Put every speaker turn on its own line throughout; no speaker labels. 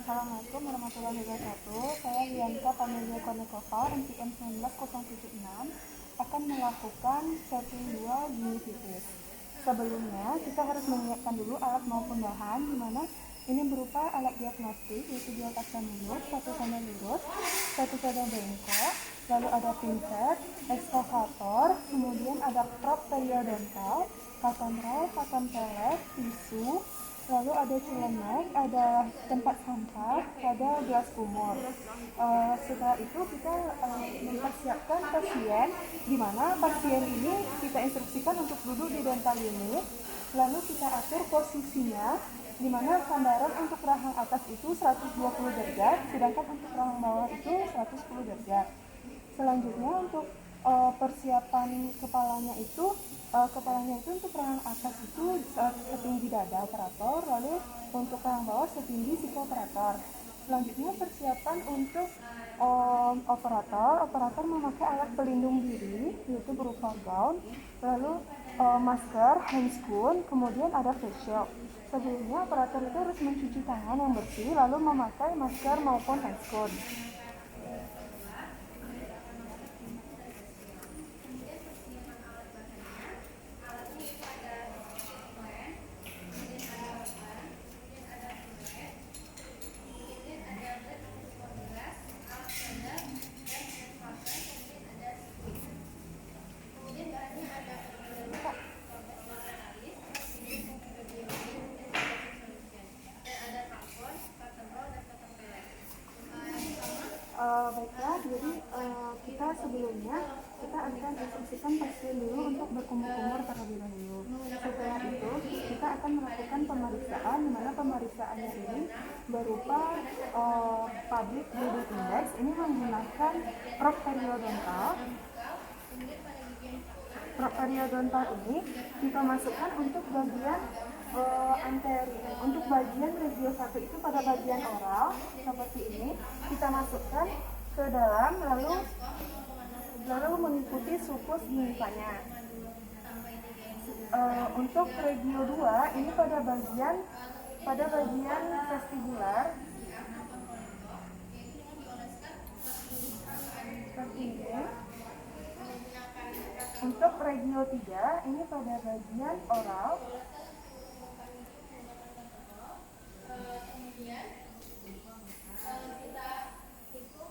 Assalamualaikum warahmatullahi wabarakatuh. Saya Lianka Pamelia Konekova, NPM 19076, akan melakukan setting 2 gingivitis. Sebelumnya, kita harus menyiapkan dulu alat maupun bahan, di mana ini berupa alat diagnostik, yaitu dua kaca mulut, satu sandal lurus, satu cadar bengkok, lalu ada pinset, ekskavator, kemudian ada prop periodontal, cotton roll, cotton pellet, tisu, lalu ada celemek, ada tempat sampah, ada gelas kumur. Setelah itu kita mempersiapkan pasien, di mana pasien ini kita instruksikan untuk duduk di dental unit, lalu kita atur posisinya, di mana sandaran untuk rahang atas itu 120 derajat, sedangkan untuk rahang bawah itu 110 derajat. Selanjutnya untuk persiapan kepalanya itu untuk rahang atas itu setinggi dada operator, lalu untuk rahang bawah setinggi siku operator. Selanjutnya persiapan untuk operator memakai alat pelindung diri, yaitu berupa gaun, lalu masker, handscoon, kemudian ada face shield. Sebelumnya operator itu harus mencuci tangan yang bersih, lalu memakai masker maupun handscoon. Baiklah, jadi kita sebelumnya kita akan instruksikan pasien dulu untuk berkumur-kumur terlebih dahulu. Setelah itu kita akan melakukan pemeriksaan, di mana pemeriksaannya ini berupa public bleeding index. Ini menggunakan prop periodontal. Prop periodontal ini kita masukkan untuk bagian anterior, untuk bagian regio 1 itu pada bagian oral seperti ini, kita masukkan ke dalam, lalu mengikuti sulcus gingivalnya. Untuk regio 2 ini pada bagian vestibular seperti ini. Untuk regio 3 ini pada bagian oral.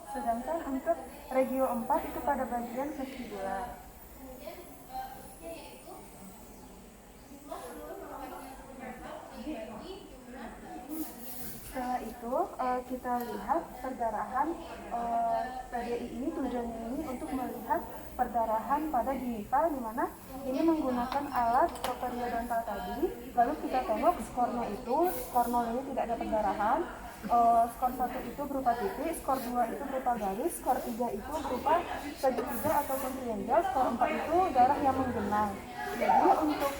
Sedangkan untuk regio 4 itu pada bagian vestibular. Setelah itu kita lihat perdarahan PDI ini, tujuannya ini untuk melihat perdarahan pada gingival, di mana ini menggunakan alat periodontal tadi. Lalu kita tengok skornya itu, skor 0 ini tidak ada perdarahan, skor 1 itu berupa titik, skor 2 itu berupa garis, skor 3 itu berupa segitiga ataupun triangle, skor 4 itu darah yang menggenang. Jadi untuk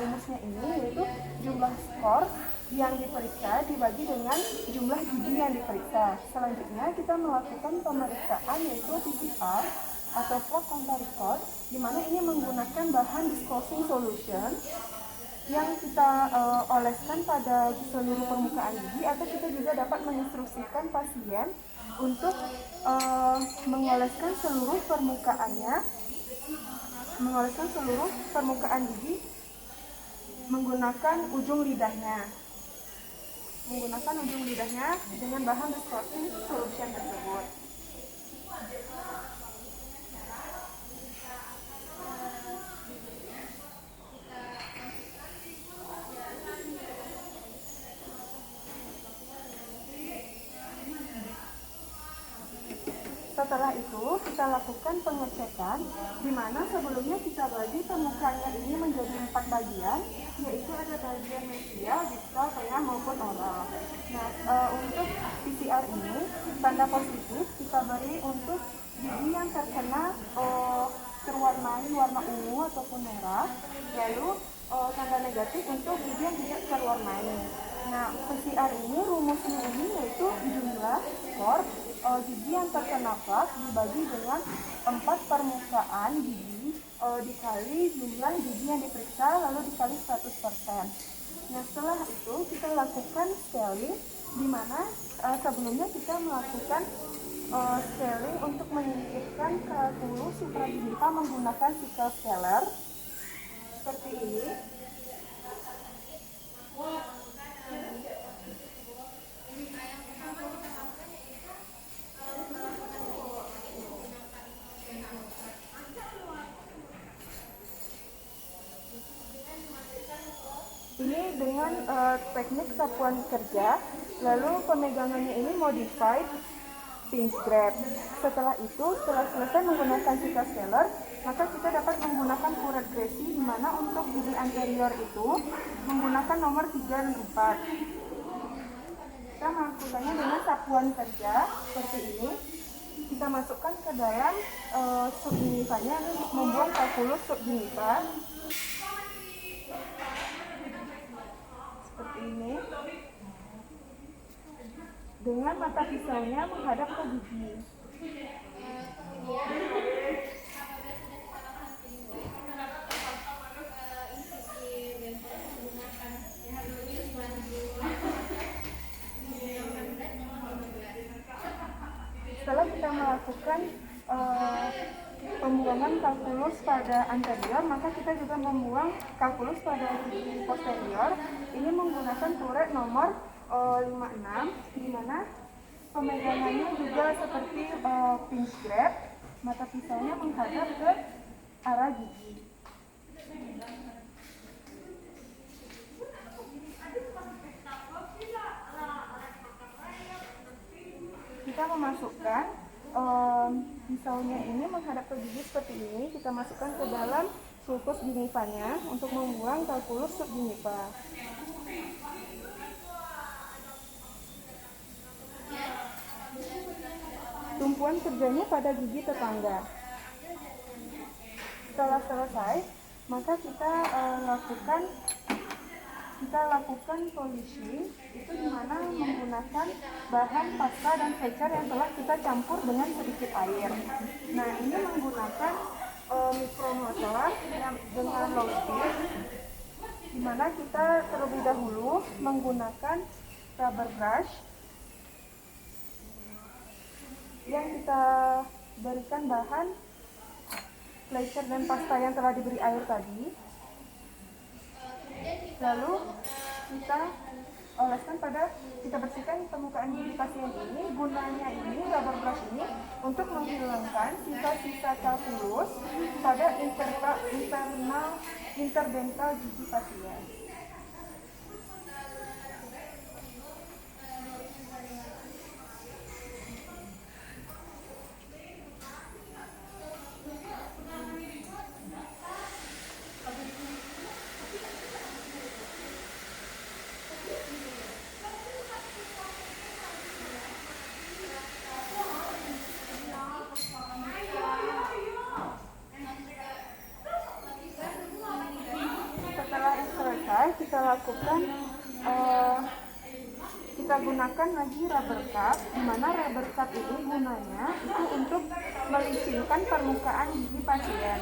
rumusnya ini yaitu jumlah skor yang diperiksa dibagi dengan jumlah gigi yang diperiksa. Selanjutnya kita melakukan pemeriksaan yaitu PCR atau flow contour record, di mana ini menggunakan bahan disclosing solution yang kita oleskan pada seluruh permukaan gigi, atau kita juga dapat menginstruksikan pasien untuk mengoleskan seluruh permukaan gigi menggunakan ujung lidahnya dengan bahan disclosing solution tersebut. Setelah itu kita lakukan pengecekan, di mana sebelumnya kita bagi permukaannya ini menjadi 4 bagian, yaitu ada bagian mesial, distal, tengah maupun oral. Nah, untuk PCR ini tanda positif kita beri untuk gigi yang terkena terwarnai warna ungu ataupun merah, lalu tanda negatif untuk gigi yang tidak terwarnai. Nah, PCR ini rumusnya ini yaitu jumlah skor gigi yang terkena plaque dibagi dengan 4 permukaan gigi dikali jumlah gigi yang diperiksa, lalu dikali 100%. Nah, setelah itu kita lakukan scaling di mana sebelumnya kita melakukan scaling untuk menyingkirkan kalkulus supraginjiva menggunakan sickle scaler seperti ini. Ini dengan teknik sapuan kerja, lalu pemegangannya ini modified pinch grab. Setelah selesai menggunakan sickle scaler, maka kita dapat menggunakan urat gresi, di mana untuk gigi anterior itu menggunakan nomor 3 dan 4. Kita melakukannya dengan sapuan kerja seperti ini. Kita masukkan ke dalam subginjivanya untuk membuang kalkulus subginjiva. Seperti ini. Dengan mata pisaunya menghadap ke gigi. Setelah kita melakukan pembuangan kalkulus pada anterior, maka kita juga membuang kalkulus pada gigi posterior. Ini menggunakan turret nomor 56, di mana pemegangannya juga seperti pinch grab, mata pisaunya menghadap ke arah gigi. Kita memasukkan pisaunya ini menghadap ke gigi seperti ini. Kita masukkan ke dalam sulcus gingivanya untuk membuang kalkulus subgingiva. Tumpuan kerjanya pada gigi tetangga. Setelah selesai, maka kita lakukan polishing, itu dimana menggunakan bahan pasta dan fletcher yang telah kita campur dengan sedikit air. Nah, ini menggunakan mikromotor dengan low speed, dimana kita terlebih dahulu menggunakan rubber brush yang kita berikan bahan fletcher dan pasta yang telah diberi air tadi. Lalu kita bersihkan permukaan gigi pasien ini. Gunanya ini rubber brush ini untuk menghilangkan sisa-sisa kalkulus pada interdental gigi pasien. Kita gunakan lagi rubber cup, di mana rubber cup ini gunanya itu untuk melicinkan permukaan gigi pasien.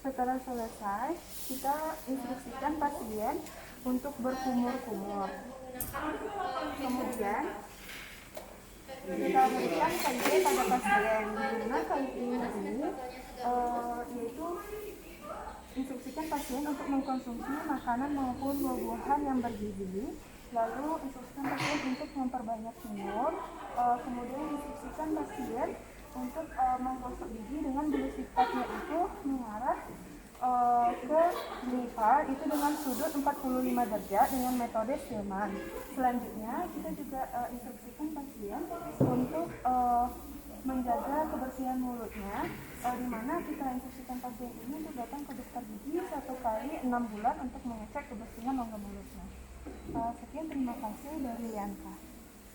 Setelah selesai, kita instruksikan pasien untuk berkumur-kumur. Kemudian kita berikan KIP pada pasien. Dimana KIP ini yaitu instruksikan pasien untuk mengkonsumsi makanan maupun buah-buahan yang bergizi. Lalu instruksikan pasien untuk memperbanyak kumur. Kemudian instruksikan pasien untuk menggosok gigi dengan bulu sifatnya itu mengarah ke Niva itu dengan sudut 45 derajat dengan metode Stillman. Selanjutnya kita juga instruksikan pasien untuk menjaga kebersihan mulutnya, di mana kita instruksikan pasien ini untuk datang ke dokter gigi 1 kali 6 bulan untuk mengecek kebersihan rongga mulutnya. Sekian, terima kasih dari Lianka.